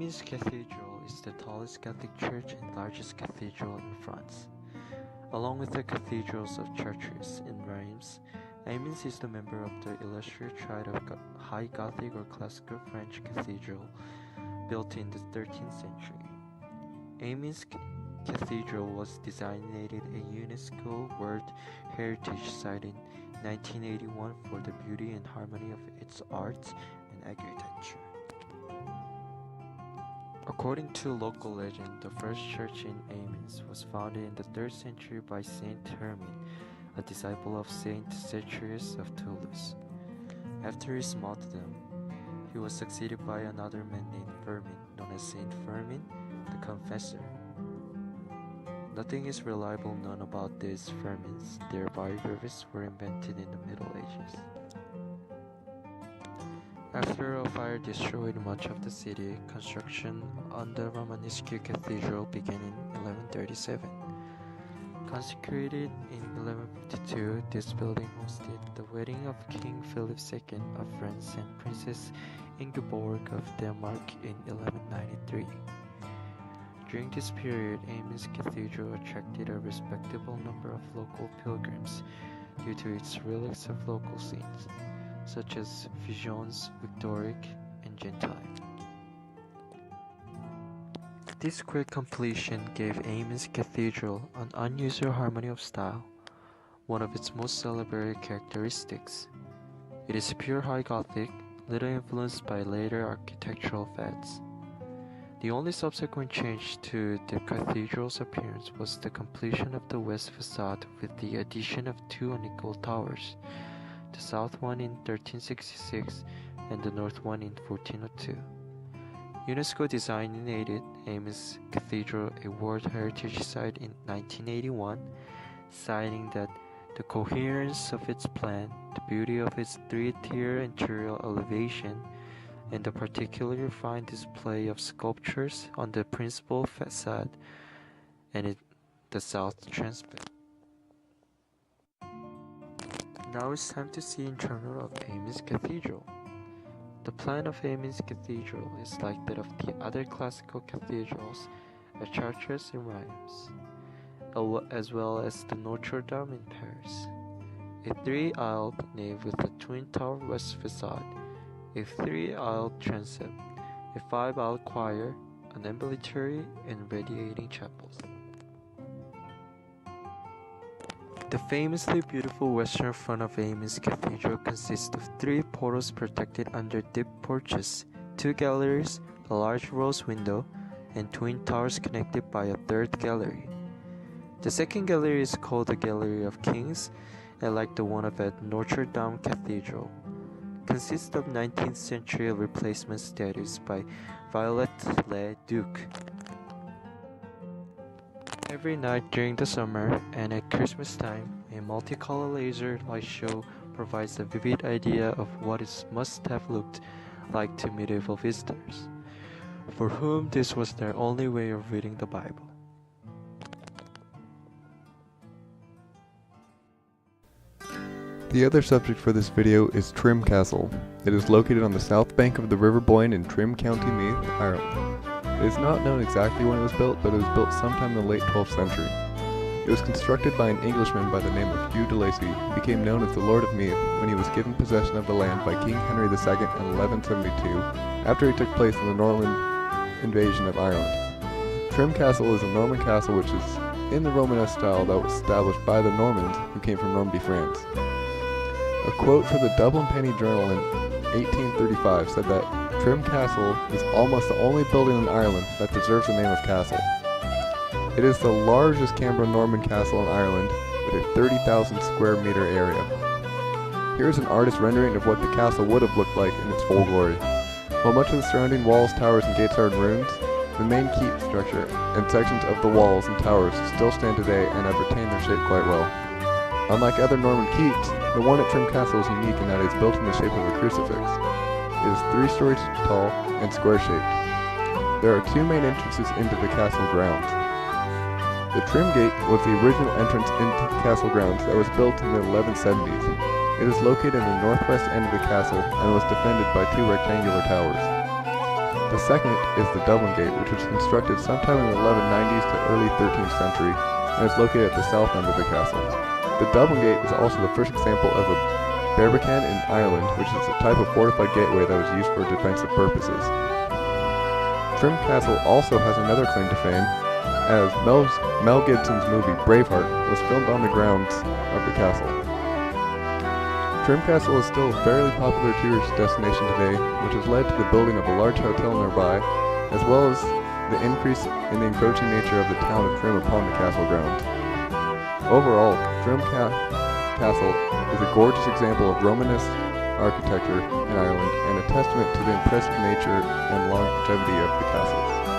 Amiens Cathedral is the tallest Catholic church and largest cathedral in France. Along with the cathedrals of Chartres and Reims, Amiens is the member of the illustrious triad of High Gothic or Classical French cathedral built in the 13th century. Amiens Cathedral was designated a UNESCO World Heritage Site in 1981 for the beauty and harmony of its art and architecture. According to local legend, the first church in Amiens was founded in the 3rd century by Saint Hermine, a disciple of Saint Cetrius of Toulouse. After his martyrdom, he was succeeded by another man named Firmin, known as Saint Firmin the Confessor. Nothing is reliable known about these Firmins. Their biographies were invented in the Middle Ages. After a fire destroyed much of the city, construction on the Romanesque cathedral began in 1137. Consecrated in 1152, this building hosted the wedding of King Philip II of France and Princess Ingeborg of Denmark in 1193. During this period, Amiens Cathedral attracted a respectable number of local pilgrims due to its relics of local saints, such as Vigeons, Victoric, and Gentile. This quick completion gave Amiens Cathedral an unusual harmony of style, one of its most celebrated characteristics. It is pure High Gothic, little influenced by later architectural fads. The only subsequent change to the cathedral's appearance was the completion of the west facade with the addition of 2 unequal towers, the south one in 1366 and the north one in 1402. UNESCO designated Amiens Cathedral a World Heritage Site in 1981, citing that the coherence of its plan, the beauty of its 3-tier interior elevation, and the particularly refined display of sculptures on the principal facade and the south transept. Now it's time to see internal of Amiens Cathedral. The plan of Amiens Cathedral is like that of the other classical cathedrals at Chartres and Reims, as well as the Notre Dame in Paris. A 3-aisled nave with a twin-tower west facade, a 3-aisled transept, a 5-aisled choir, an ambulatory, and radiating chapels. The famously beautiful western front of Amiens Cathedral consists of 3 portals protected under deep porches, 2 galleries, a large rose window, and twin towers connected by a 3rd gallery. The second gallery is called the Gallery of Kings, and like the one at Notre Dame Cathedral, consists of 19th century replacement statues by Viollet-le-Duc. Every night during the summer and at Christmas time, a multicolor laser light show provides a vivid idea of what it must have looked like to medieval visitors, for whom this was their only way of reading the Bible. The other subject for this video is Trim Castle. It is located on the south bank of the River Boyne in Trim, County Meath, Ireland. It is not known exactly when it was built, but it was built sometime in the late 12th century. It was constructed by an Englishman by the name of Hugh de Lacy, who became known as the Lord of Meath when he was given possession of the land by King Henry II in 1172, after he took place in the Norman invasion of Ireland. Trim Castle is a Norman castle which is in the Romanesque style that was established by the Normans who came from Normandy, France. A quote for the Dublin Penny Journal in 1835 said that Trim Castle is almost the only building in Ireland that deserves the name of castle. It is the largest Cambro-Norman castle in Ireland with a 30,000 square meter area. Here is an artist's rendering of what the castle would have looked like in its full glory. While much of the surrounding walls, towers, and gates are in ruins, the main keep structure and sections of the walls and towers still stand today and have retained their shape quite well. Unlike other Norman keeps, the one at Trim Castle is unique in that it is built in the shape of a crucifix. It is 3 stories tall and square-shaped. There are 2 main entrances into the castle grounds. The Trim Gate was the original entrance into the castle grounds that was built in the 1170s. It is located in the northwest end of the castle and was defended by 2 rectangular towers. The second is the Dublin Gate, which was constructed sometime in the 1190s to early 13th century and is located at the south end of the castle. The Dublin Gate is also the first example of a barbican in Ireland, which is a type of fortified gateway that was used for defensive purposes. Trim Castle also has another claim to fame, as Mel Gibson's movie Braveheart was filmed on the grounds of the castle. Trim Castle is still a fairly popular tourist destination today, which has led to the building of a large hotel nearby, as well as the increase in the encroaching nature of the town of Trim upon the castle grounds. Overall, Trim Castle is a gorgeous example of Romanesque architecture in Ireland and a testament to the impressive nature and longevity of the castles.